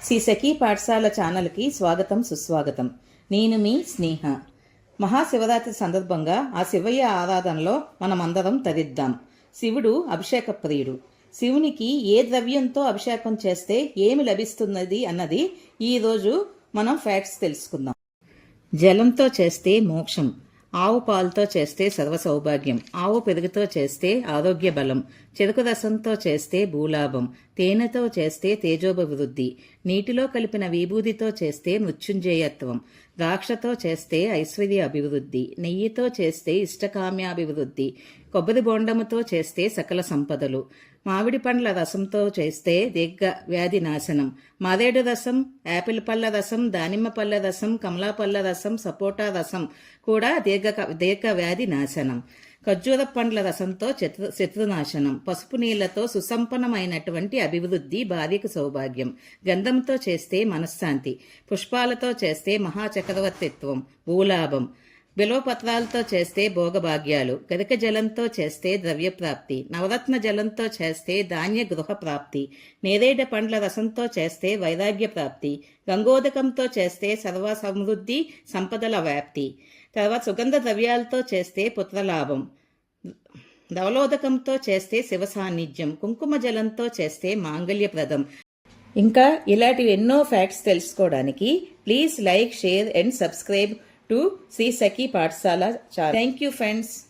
శ్రీ సఖీ పాఠశాల ఛానల్కి స్వాగతం సుస్వాగతం. నేను మీ స్నేహ. మహాశివరాత్రి సందర్భంగా ఆ శివయ్య ఆరాధనలో మనమందరం తరిద్దాం. శివుడు అభిషేక ప్రియుడు. శివునికి ఏ ద్రవ్యంతో అభిషేకం చేస్తే ఏమి లభిస్తున్నది అన్నది ఈరోజు మనం ఫ్యాక్ట్స్ తెలుసుకుందాం. జలంతో చేస్తే మోక్షం, ఆవు పాలతో చేస్తే సర్వ సౌభాగ్యం, ఆవు పెరుగుతో చేస్తే ఆరోగ్య బలం, చెరుకు రసంతో చేస్తే భూలాభం, తేనెతో చేస్తే తేజోభివృద్ధి, నీటిలో కలిపిన విభూతితో చేస్తే మృత్యుంజయత్వం, ద్రాక్షతో చేస్తే ఐశ్వర్య అభివృద్ధి, నెయ్యితో చేస్తే ఇష్టకామ్యాభివృద్ధి, కొబ్బరి బొండముతో చేస్తే సకల సంపదలు, మామిడి పండ్ల రసంతో చేస్తే దీర్ఘ వ్యాధి నాశనం, మారేడు రసం, యాపిల్ పళ్ళ రసం, దానిమ్మ పళ్ళ రసం, కమలా పళ్ళ రసం, సపోటా రసం కూడా దీర్ఘ వ్యాధి నాశనం, ఖర్జూర పండ్ల రసంతో శత్రునాశనం, పసుపు నీళ్లతో సుసంపన్నమైనటువంటి అభివృద్ధి, భార్యకు సౌభాగ్యం, గంధంతో చేస్తే మనశ్శాంతి, పుష్పాలతో చేస్తే మహాచక్రవర్తిత్వం, భూలాభం, బిల్వపత్రాలతో చేస్తే భోగభాగ్యాలు, గరిక జలంతో చేస్తే ద్రవ్యప్రాప్తి, నవరత్న జలంతో చేస్తే ధాన్య గృహ ప్రాప్తి, నేరేడ పండ్ల రసంతో చేస్తే వైరాగ్య ప్రాప్తి, గంగోదకంతో చేస్తే సర్వ సమృద్ధి సంపదల వ్యాప్తి, తర్వాత సుగంధ ద్రవ్యాలతో చేస్తే పుత్రలాభం, ధవలోదకంతో చేస్తే శివ సాన్నిధ్యం, కుంకుమ జలంతో చేస్తే మాంగళ్యప్రదం. ఇంకా ఇలాంటివి ఎన్నో ఫ్యాక్ట్స్ తెలుసుకోవడానికి please like, share and subscribe to Sri Sakhi Pathshala channel. Thank you friends.